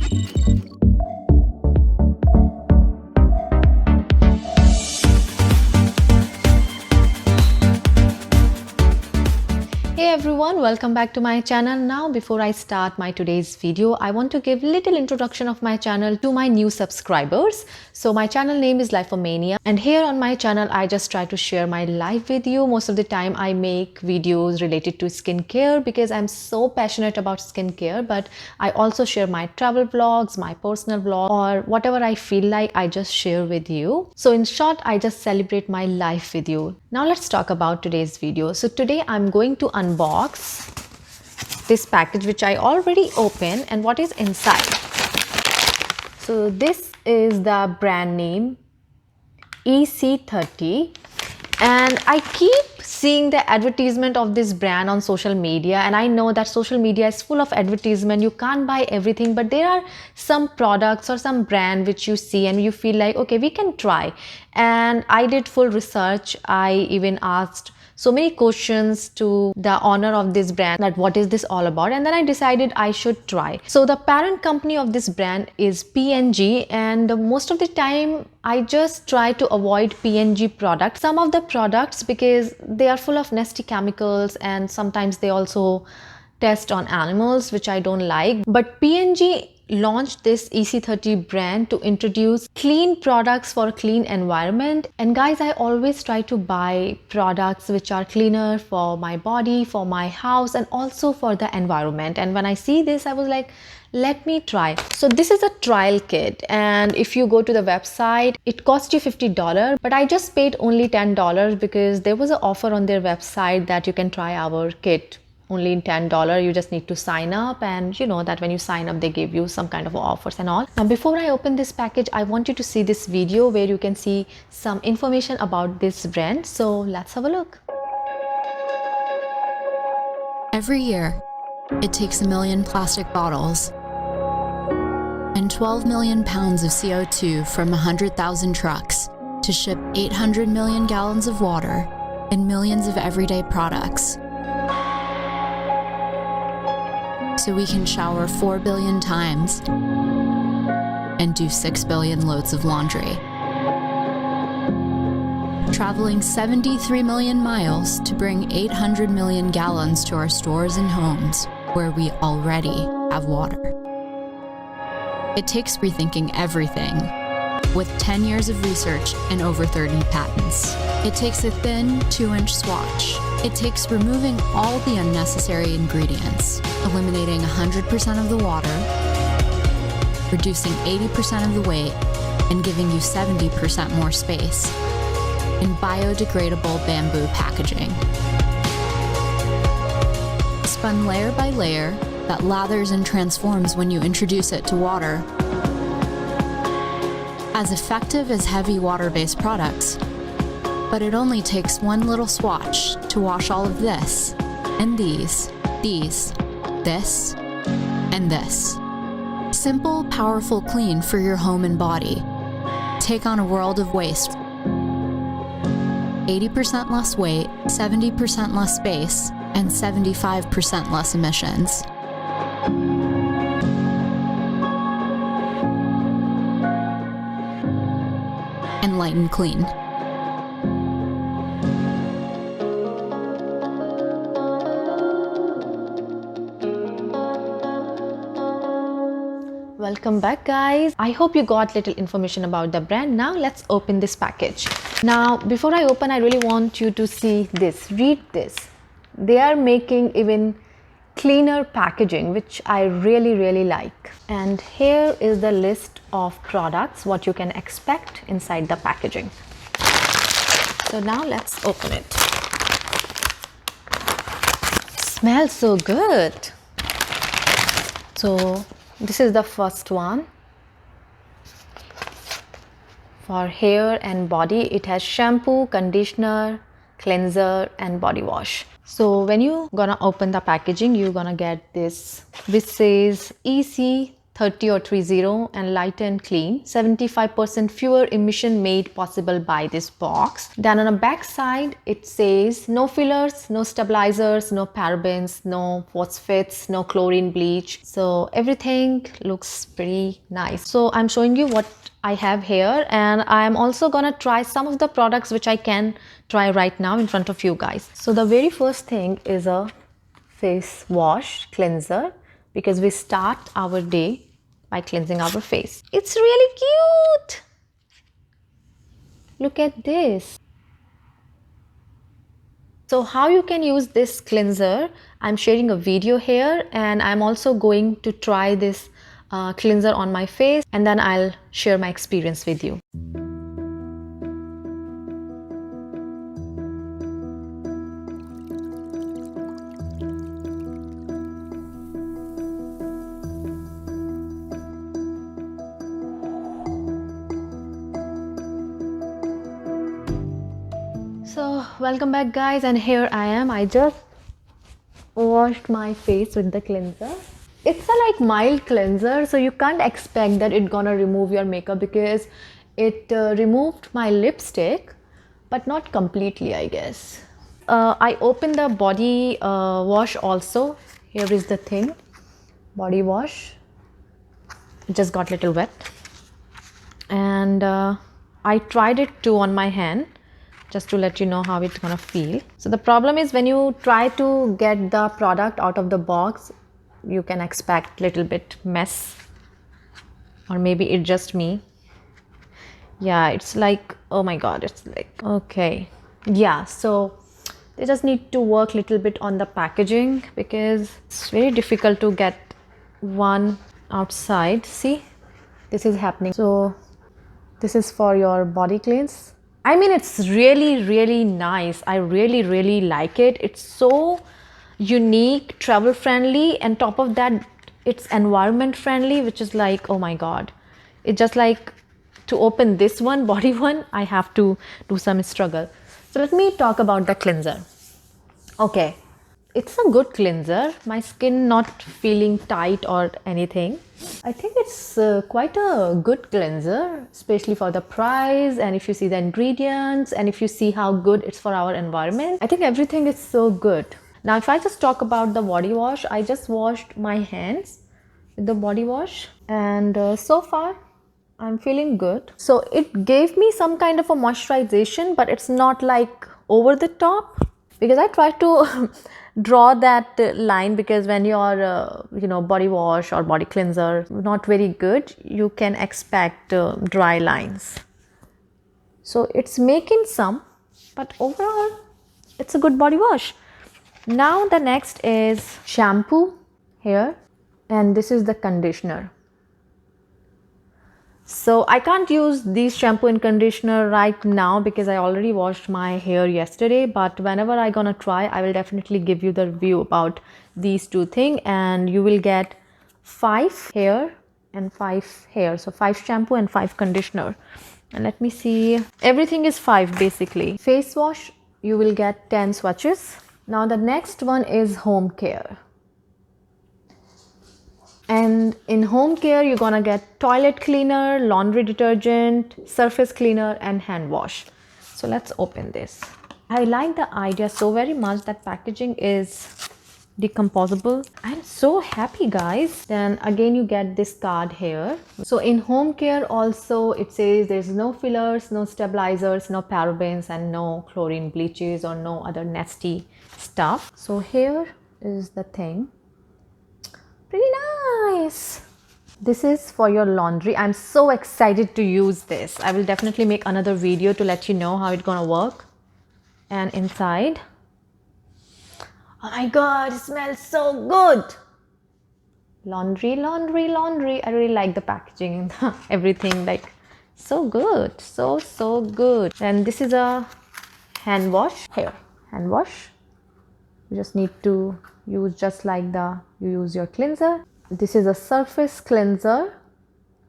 Hey everyone, welcome back to my channel. Now before I start my today's video, I want to give little introduction of my channel to my new subscribers. So my channel name is Lifeomania, and here on my channel I just try to share my life with you. Most of the time I make videos related to skincare because I'm so passionate about skincare, but I also share my travel vlogs, my personal vlog, or whatever I feel like I just share with you. So in short, I just celebrate my life with you. Now let's talk about today's video. So today I'm going to unbox this package which I already opened and what is inside. So this is the brand name EC30, and I keep seeing the advertisement of this brand on social media, and I know that social media is full of advertisement. You can't buy everything, but there are some products or some brand which you see and you feel like, okay, we can try. And I did full research. I even asked so many questions to the owner of this brand that what is this all about, and then I decided I should try. So the parent company of this brand is P&G, and most of the time I just try to avoid P&G products. Some of the products, because they are full of nasty chemicals and sometimes they also test on animals, which I don't like. But P&G launched this EC30 brand to introduce clean products for a clean environment. And guys, I always try to buy products which are cleaner for my body, for my house, and also for the environment. And when I see this, I was like, let me try. So this is a trial kit, and if you go to the website, it costs you $50, but I just paid only $10 because there was an offer on their website that you can try our kit only in $10. You just need to sign up, and you know that when you sign up they give you some kind of offers and all. Now before I open this package, I want you to see this video where you can see some information about this brand. So let's have a look. Every year, it takes 1 million plastic bottles and 12 million pounds of CO2 from 100,000 trucks to ship 800 million gallons of water and millions of everyday products, so we can shower 4 billion times and do 6 billion loads of laundry. Traveling 73 million miles to bring 800 million gallons to our stores and homes where we already have water. It takes rethinking everything, with 10 years of research and over 30 patents. It takes a thin 2-inch swatch. It takes removing all the unnecessary ingredients, eliminating 100% of the water, reducing 80% of the weight, and giving you 70% more space in biodegradable bamboo packaging. Spun layer by layer that lathers and transforms when you introduce it to water. As effective as heavy water-based products, but it only takes one little swatch to wash all of this, and these, this, and this. Simple, powerful clean for your home and body. Take on a world of waste. 80% less weight, 70% less space, and 75% less emissions. And light and clean. Welcome back guys. I hope you got little information about the brand. Now let's open this package. Now before I open, I really want you to see this, read this. They are making even cleaner packaging, which I really like. And here is the list of products, what you can expect inside the packaging. So now let's open it. Smells so good. So this is the first one. For hair and body, it has shampoo, conditioner, cleanser, and body wash. So when you gonna open the packaging, you're gonna get this which says EC30 30 or 30, and light and clean. 75% fewer emission made possible by this box. Then on the back side, it says no fillers, no stabilizers, no parabens, no phosphates, no chlorine bleach. So everything looks pretty nice. So I'm showing you what I have here, and I'm also gonna try some of the products which I can try right now in front of you guys. So the very first thing is a face wash cleanser, because we start our day by cleansing our face. It's really cute. Look at this. So how you can use this cleanser, I'm sharing a video here, and I'm also going to try this cleanser on my face, and then I'll share my experience with you. So welcome back guys, and here I am. I just washed my face with the cleanser. It's a like mild cleanser, so you can't expect that it's gonna remove your makeup, because it removed my lipstick, but not completely, I guess. I opened the body wash also. Here is the thing, body wash. It just got a little wet, and I tried it too on my hand, just to let you know how it's gonna feel. So the problem is, when you try to get the product out of the box, you can expect little bit mess, or maybe it's just me. Yeah, it's like, oh my god, it's like, okay, yeah. So they just need to work little bit on the packaging, because it's very difficult to get one outside. See, this is happening. So this is for your body cleanse. I mean, it's really nice. I really like it. It's so unique, travel friendly, and top of that, it's environment friendly, which is like, oh my god. It's just like, to open this one, body one, I have to do some struggle. So let me talk about the cleanser. Okay, it's a good cleanser. My skin not feeling tight or anything. I think it's quite a good cleanser, especially for the price, and if you see the ingredients, and if you see how good it's for our environment. I think everything is so good. Now if I just talk about the body wash, I just washed my hands with the body wash, and so far I'm feeling good. So it gave me some kind of a moisturization, but it's not like over the top, because I tried to draw that line, because when your body wash or body cleanser not very good, you can expect dry lines. So it's making some, but overall it's a good body wash. Now the next is shampoo here, and this is the conditioner. So I can't use these shampoo and conditioner right now, because I already washed my hair yesterday, but whenever I gonna try, I will definitely give you the review about these two things, and you will get 5 hair and 5 hair. So 5 shampoo and 5 conditioner. And let me see, everything is 5 basically. Face wash, you will get 10 swatches. Now the next one is home care. And in home care, you're gonna get toilet cleaner, laundry detergent, surface cleaner, and hand wash. So let's open this. I like the idea so very much that packaging is decomposable. I'm so happy, guys. Then again, you get this card here. So in home care also, it says there's no fillers, no stabilizers, no parabens, and no chlorine bleaches or no other nasty stuff. So here is the thing. Pretty nice. This is for your laundry. I'm so excited to use this. I will definitely make another video to let you know how it's gonna work. And inside, oh my god, it smells so good. Laundry. I really like the packaging and everything, like so good, so good. And this is a hand wash. Here, hand wash. You just need to use just like you use your cleanser. This is a surface cleanser.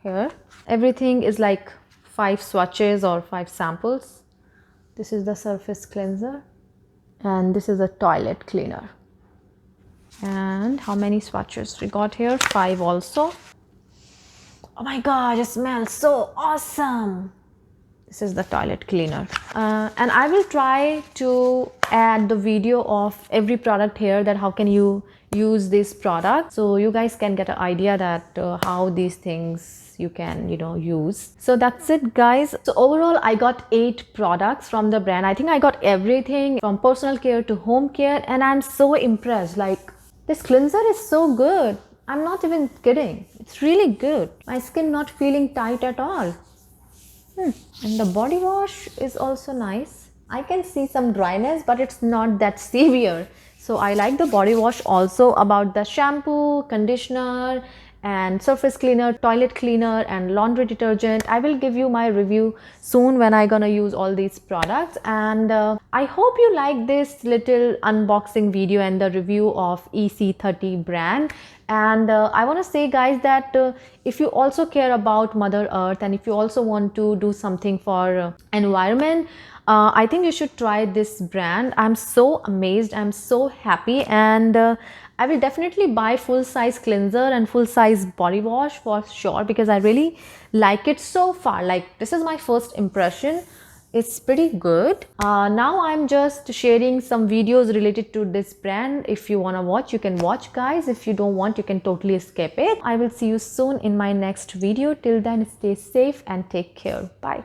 Here everything is like 5 swatches or 5 samples. This is the surface cleanser, and this is a toilet cleaner. And how many swatches we got here? 5 also. Oh my gosh, it smells so awesome. This is the toilet cleaner. And I will try to add the video of every product here, that how can you use this product, so you guys can get an idea that how these things you can use. So that's it guys. So overall I got 8 products from the brand. I think I got everything from personal care to home care, and I'm so impressed. Like, this cleanser is so good. I'm not even kidding. It's really good. My skin not feeling tight at all. And the body wash is also nice. I can see some dryness, but it's not that severe. So I like the body wash also. About the shampoo, conditioner, and surface cleaner, toilet cleaner, and laundry detergent, I will give you my review soon when I gonna use all these products. And I hope you like this little unboxing video and the review of EC30 brand. And I want to say guys that if you also care about Mother Earth, and if you also want to do something for environment, I think you should try this brand. I'm so amazed, I'm so happy, and I will definitely buy full size cleanser and full size body wash for sure, because I really like it so far. Like, this is my first impression. It's pretty good. Now I'm just sharing some videos related to this brand. If you want to watch, you can watch guys. If you don't want, you can totally skip it. I will see you soon in my next video. Till then, stay safe and take care. Bye.